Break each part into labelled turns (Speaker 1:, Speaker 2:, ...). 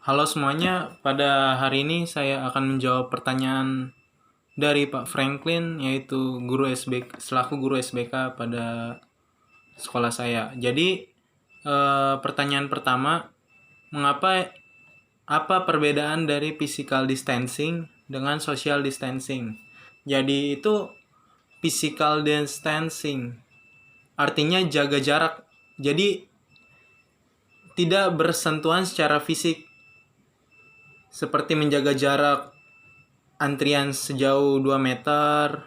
Speaker 1: Halo semuanya, pada hari ini saya akan menjawab pertanyaan dari Pak Franklin, yaitu guru SBK, selaku guru SBK pada sekolah saya. Jadi, pertanyaan pertama, mengapa apa perbedaan dari physical distancing dengan social distancing? Jadi itu physical distancing artinya jaga jarak. Jadi tidak bersentuhan secara fisik seperti menjaga jarak antrian sejauh 2 meter.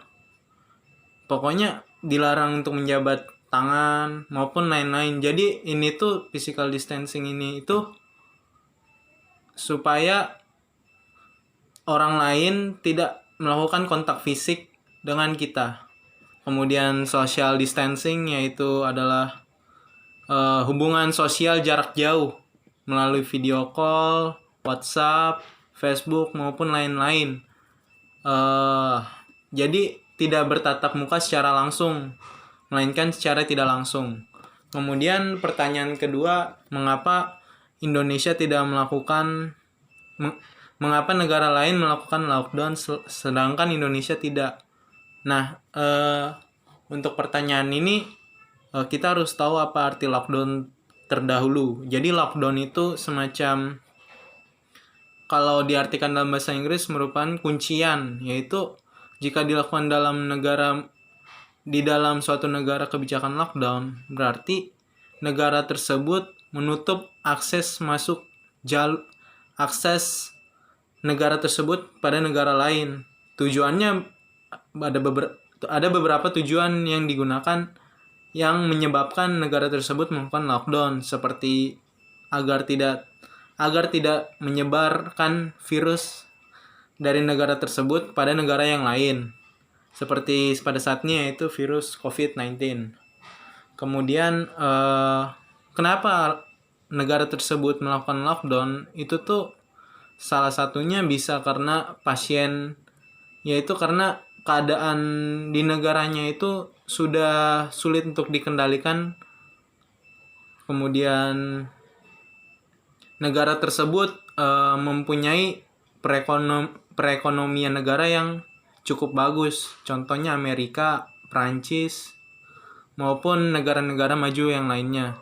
Speaker 1: Pokoknya dilarang untuk menjabat tangan maupun lain-lain. Jadi ini tuh physical distancing ini itu supaya orang lain tidak melakukan kontak fisik dengan kita. Kemudian social distancing yaitu adalah hubungan sosial jarak jauh melalui video call, WhatsApp, Facebook maupun lain-lain. Jadi tidak bertatap muka secara langsung, melainkan secara tidak langsung. Kemudian pertanyaan kedua, mengapa Indonesia tidak melakukan mengapa negara lain melakukan lockdown sedangkan Indonesia tidak? Nah, untuk pertanyaan ini kita harus tahu apa arti lockdown terdahulu. Jadi lockdown itu semacam, kalau diartikan dalam bahasa Inggris, merupakan kuncian, yaitu jika dilakukan di dalam suatu negara kebijakan lockdown, berarti negara tersebut menutup akses akses negara tersebut pada negara lain. Tujuannya ada beberapa tujuan yang digunakan yang menyebabkan negara tersebut melakukan lockdown, seperti agar tidak menyebarkan virus dari negara tersebut pada negara yang lain, seperti pada saat ini yaitu virus COVID-19. Kemudian kenapa negara tersebut melakukan lockdown? Itu tuh salah satunya bisa karena yaitu karena keadaan di negaranya itu sudah sulit untuk dikendalikan. Kemudian negara tersebut mempunyai perekonomian negara yang cukup bagus. Contohnya Amerika, Prancis, maupun negara-negara maju yang lainnya.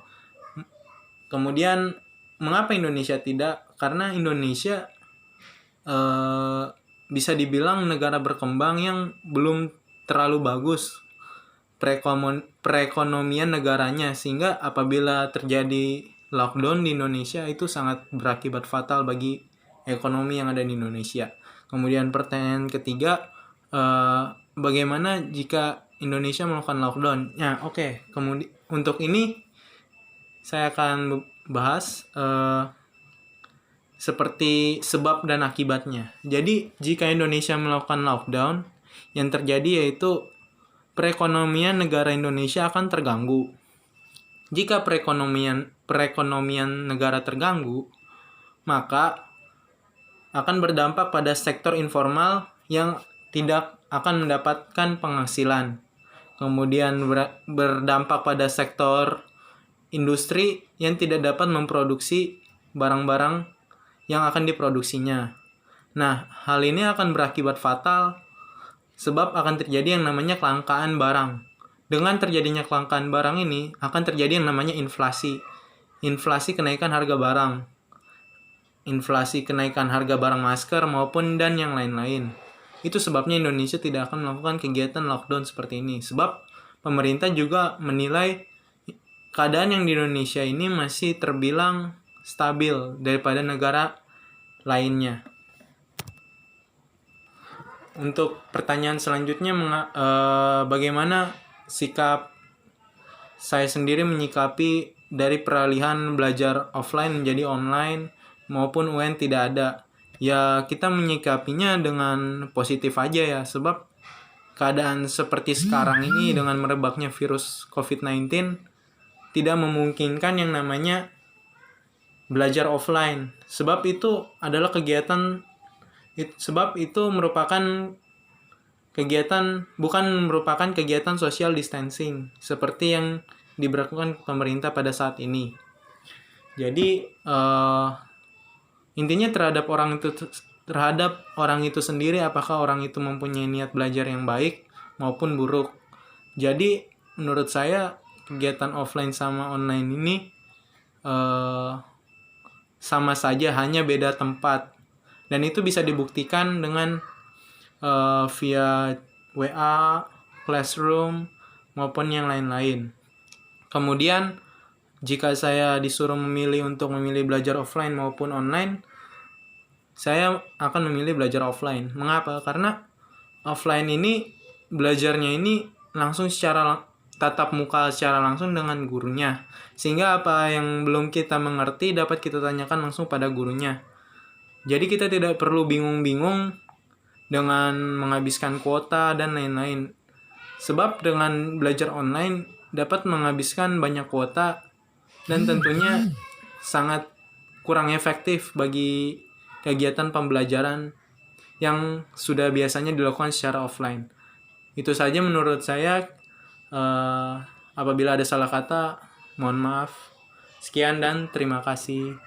Speaker 1: Kemudian mengapa Indonesia tidak? Karena Indonesia bisa dibilang negara berkembang yang belum terlalu bagus perekonomian negaranya, sehingga apabila terjadi lockdown di Indonesia itu sangat berakibat fatal bagi ekonomi yang ada di Indonesia. Kemudian pertanyaan ketiga, bagaimana jika Indonesia melakukan lockdown? Nah, oke. Kemudian untuk ini saya akan bahas seperti sebab dan akibatnya. Jadi jika Indonesia melakukan lockdown, yang terjadi yaitu perekonomian negara Indonesia akan terganggu. Jika perekonomian negara terganggu, maka akan berdampak pada sektor informal yang tidak akan mendapatkan penghasilan. Kemudian berdampak pada sektor industri yang tidak dapat memproduksi barang-barang yang akan diproduksinya. Nah, hal ini akan berakibat fatal sebab akan terjadi yang namanya kelangkaan barang. Dengan terjadinya kelangkaan barang ini akan terjadi yang namanya inflasi. Inflasi kenaikan harga barang. Inflasi kenaikan harga barang masker maupun dan yang lain-lain. Itu sebabnya Indonesia tidak akan melakukan kegiatan lockdown seperti ini. Sebab pemerintah juga menilai keadaan yang di Indonesia ini masih terbilang stabil daripada negara lainnya. Untuk pertanyaan selanjutnya, bagaimana sikap saya sendiri menyikapi dari peralihan belajar offline menjadi online maupun UN tidak ada? Ya, kita menyikapinya dengan positif aja ya, sebab keadaan seperti sekarang ini dengan merebaknya virus COVID-19 tidak memungkinkan yang namanya belajar offline. Sebab itu merupakan bukan merupakan kegiatan social distancing seperti yang diberlakukan pemerintah pada saat ini. Jadi Intinya terhadap orang itu sendiri, apakah orang itu mempunyai niat belajar yang baik maupun buruk. Jadi menurut saya kegiatan offline sama online ini sama saja, hanya beda tempat. Dan itu bisa dibuktikan dengan via WA, Classroom, maupun yang lain-lain. Kemudian jika saya disuruh untuk memilih belajar offline maupun online, saya akan memilih belajar offline. Mengapa? Karena offline ini belajarnya ini langsung secara tatap muka, secara langsung dengan gurunya. Sehingga apa yang belum kita mengerti dapat kita tanyakan langsung pada gurunya. Jadi kita tidak perlu bingung-bingung dengan menghabiskan kuota dan lain-lain. Sebab dengan belajar online dapat menghabiskan banyak kuota dan tentunya sangat kurang efektif bagi kegiatan pembelajaran yang sudah biasanya dilakukan secara offline. Itu saja menurut saya. Apabila ada salah kata, mohon maaf. Sekian dan terima kasih.